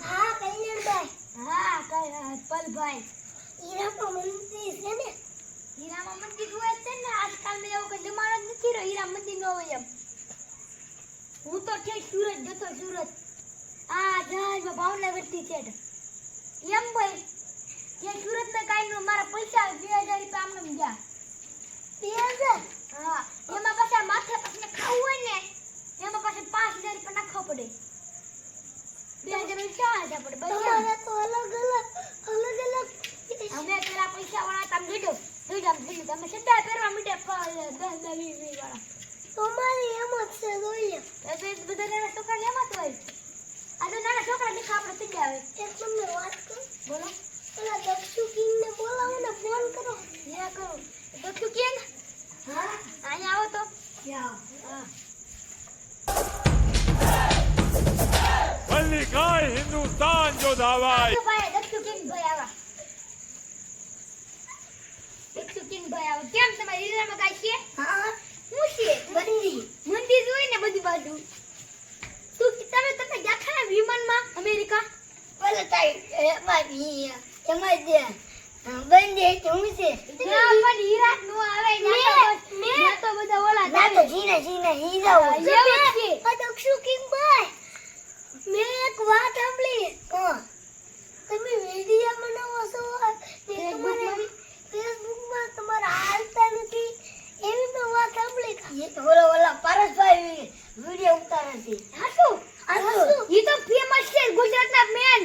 હા કલ્યાણભાઈ. હા પલભાઈ. હીરામાં મંદિર છે ને? હીરામાં મંદિર હોય છે ને, આજકાલ મેં એવું કઈ જમાનો જ નથી રહ્યો હીરા મંદિર નો હોય એમ. હું તો છે સુરત જતો સુરત. આ જહાજમાં ભાવનગરથી છે એમ ભાઈ. જે સુરત ને કાઈ નો મારા પૈસા 2000 રૂપિયા આમને ગયા. 2000? હા, એમાં પાછા માથે પછી ખાવું હોય ને એમાં પાછા 5000 રૂપિયા નાખવા પડે. 2000 રૂપિયા આજા પડે બસ. તમારા તો અલગ અલગ અમે પેલા પૈસા વાળા તમે લીધો તમે સીધા પહેરવા મીઠા 10 20 વાળા. તમારી એમ જ છે જોઈ લે. એટલે બધા નાના છોકરા એમાં તો હોય. આ તો નાના છોકરા ની ખાપડે થઈ જાય. એક તમને વાત કરું. બોલો. પેલા દક્ષુ કિંગ ને બોલાવો ને ફોન કરો. યા કરો. દક્ષુ કિંગ? હા અહીંયા આવો તો. હા. मल्लिकाए हिंदुस्तान जो दावाए દક્ષુ કિંગ ભાઈ આવા. દક્ષુ કિંગ ભાઈ આવા. કેમ તમારી હીરામાં કાઈ છે? હા શું છે? મંદિર જોઈ ને બધી બાજુ. તમે ગયા ખરા વિમાનમાં અમેરિકા? બોલે તાઈ એમાં જે બંધ છે હું છે ના પણ હીરા નો આવે. ના તો બધા ઓલા ના તો જીના હીરા હોય. એવું છે. દક્ષુ કિંગ ભાઈ મેં એક વાત સાંભળી. તમે વિડિયો બનાવો છો ને તમારે ફેસબુકમાં તમારા હાલતા નથી એવી મેં વાત સાંભળી. ઓલા પારસભાઈ વિડિયો ઉતારે છે. હાસુ ઈ તો ફેમસ છે ગુજરાતના મેન.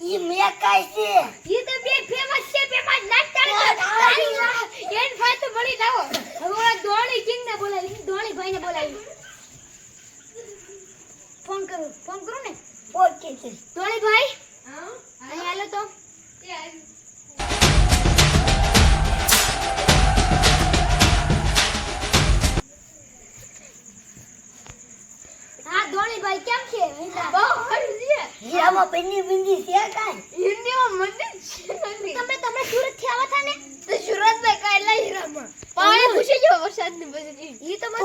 ઈ મેં કાઈ છે ઈ તો બે ફેમસ છે. ફેમસ નાચતા એન ફાય તો બળી જાવો. હવે ઓલા ધોળી કિંગ ને બોલાવી, ધોળી ભાઈ ને બોલાવી. ફોન કરું ને. ઓકે છે ધોળી ભાઈ અહીં હાલો તો. હા ધોળી ભાઈ કેમ છે? બહુ સારું છે. હીરામાં બિંદી છે કાઈ હિન્દીમાં મંદિર છે. તમે સુરત થી આવા હતા ને? તો સુરતભાઈ કાઈ લઈ હીરામાં પાણી પૂછી જો વરસાદ ની બધી. ઈ તો મને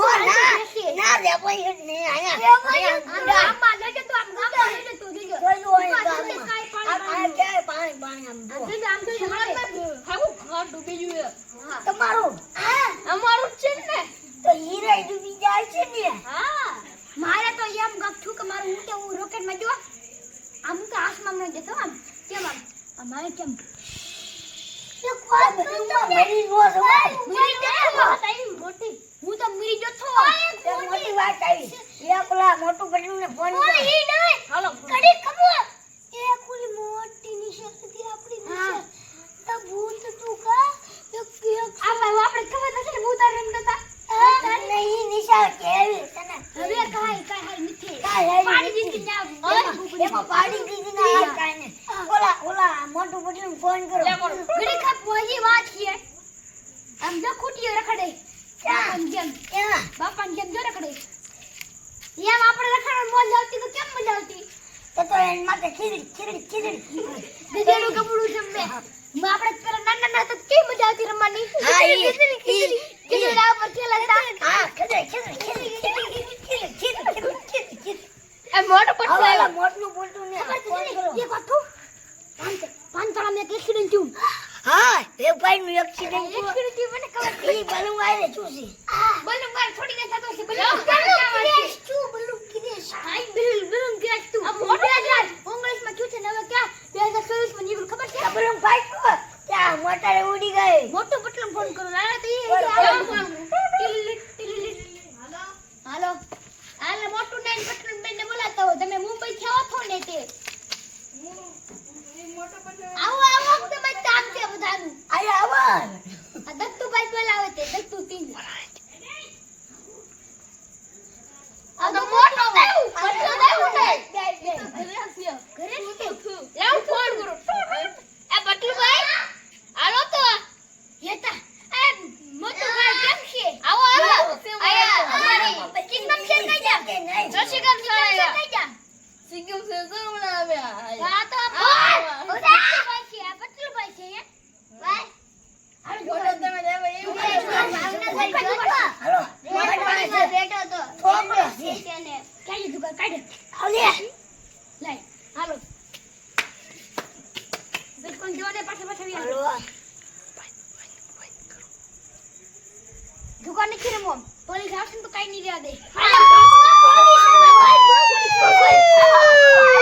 ના રે ભાઈ ને આયા આમાં લેજે તો આમ ગામમાં લેજે તો દેજો. પાણી આમ જો આમ તો ખાવું ઘર ડૂબી ગયું. તમારું અમારું જ છે ને. તો હીરા ડૂબી જાય છે ને. હા મારે તો એમ ગપઠું કે મારું હું કેવું રોકેટ માં જો આમ તો આસમાન માં જતો આમ કેમ આમ અમારે કેમ મરી નો જવાય. મોટી હું તો મરી જતો. મોટી વાત આવી. એ પેલા મોટું બટલું ને ફોન કરો. હાલો કડી ખબર એ પૂરી મોટી નિશાનથી આપણી નિશાન તો ભૂત તું કા આ ભાઈ આપણે ખબર નથી ને ભૂત રમતા નહીં નિશાન કેવી તને હવે કાઈ હાલ નથી. કાઈ પાણી દીધી ને એમાં પાડી દીધી ના કાઈ ને ઓલા મોટું બટલું ફોન કરો. ઘડી ખા પોજી વાત છે. આમ જો કુટીઓ રખડે બાપાને જેમ જો રખડે. એમ આપણે રખડવાની મોજ આવતી તો કેમ મજા આવતી? તો એન માટે ખીચડી ગધેડું કપડું જમે. આપણે પેલા નાના તો કેમ મજા આવતી રમવાની. ગધેડા પર ખેલતા. હા ખીચડી એ મોટો પટલો ઓલા મોટું બોલતું ને ફોન કરો. એ કોઠું પાંચરા મે એક્સિડન્ટ થયું. હા એ ભાઈ નું એક્સિડન્ટ એક્સિડન્ટ થયું મને ખબર છે. ઈ બલૂન આલે શું છે બલૂન માર છોડી દે થતો છે. બલૂન શું બલૂન કિનેશ આઈ બલૂન ક્રેશ તું. આ મોટો યાર 19 માં થયું છે ને હવે ક્યાં 2024 માં નીકળ ખબર છે? બલૂન ભાઈ કો ત્યાં મોટર ઉડી ગઈ. મોટો પટલો ફોન કરો લાલા તો એ હાલો હાલો મોટું નાઈન પટલું બેને બોલાતા હો. તમે મુંબઈ થી આવો છો ને તે આવો તમે કામ છે બધાનું. આયા આવા આ દત્તુભાઈ બોલાવે તે દત્તુ સિંહ. આ તો મોટો પટલો દેવું ને ઘરે લાવ ફોન કરો. આ પટલુભાઈ હાલો તો યેતા એ મોટો ભાઈ કેમ છે? આવો આયા અમારી કિંગડમ શેર કઈ જા રશિકમ ચાલે કઈ જા સિંગમ સે જમણા આવ્યા. આ તો પટલુભાઈ છે. આ પટલુભાઈ છે હે ભાઈ હાલો જોડો તમે લેવા એવું હાલો બેઠો તો છોકરો છે ને કાઈ દુકાન કાઢ આલે લઈ હાલો દુકાન નથી રમવા પોલીસ આવશે ને તો કાઈ નહીં રહેવા દે પોલીસ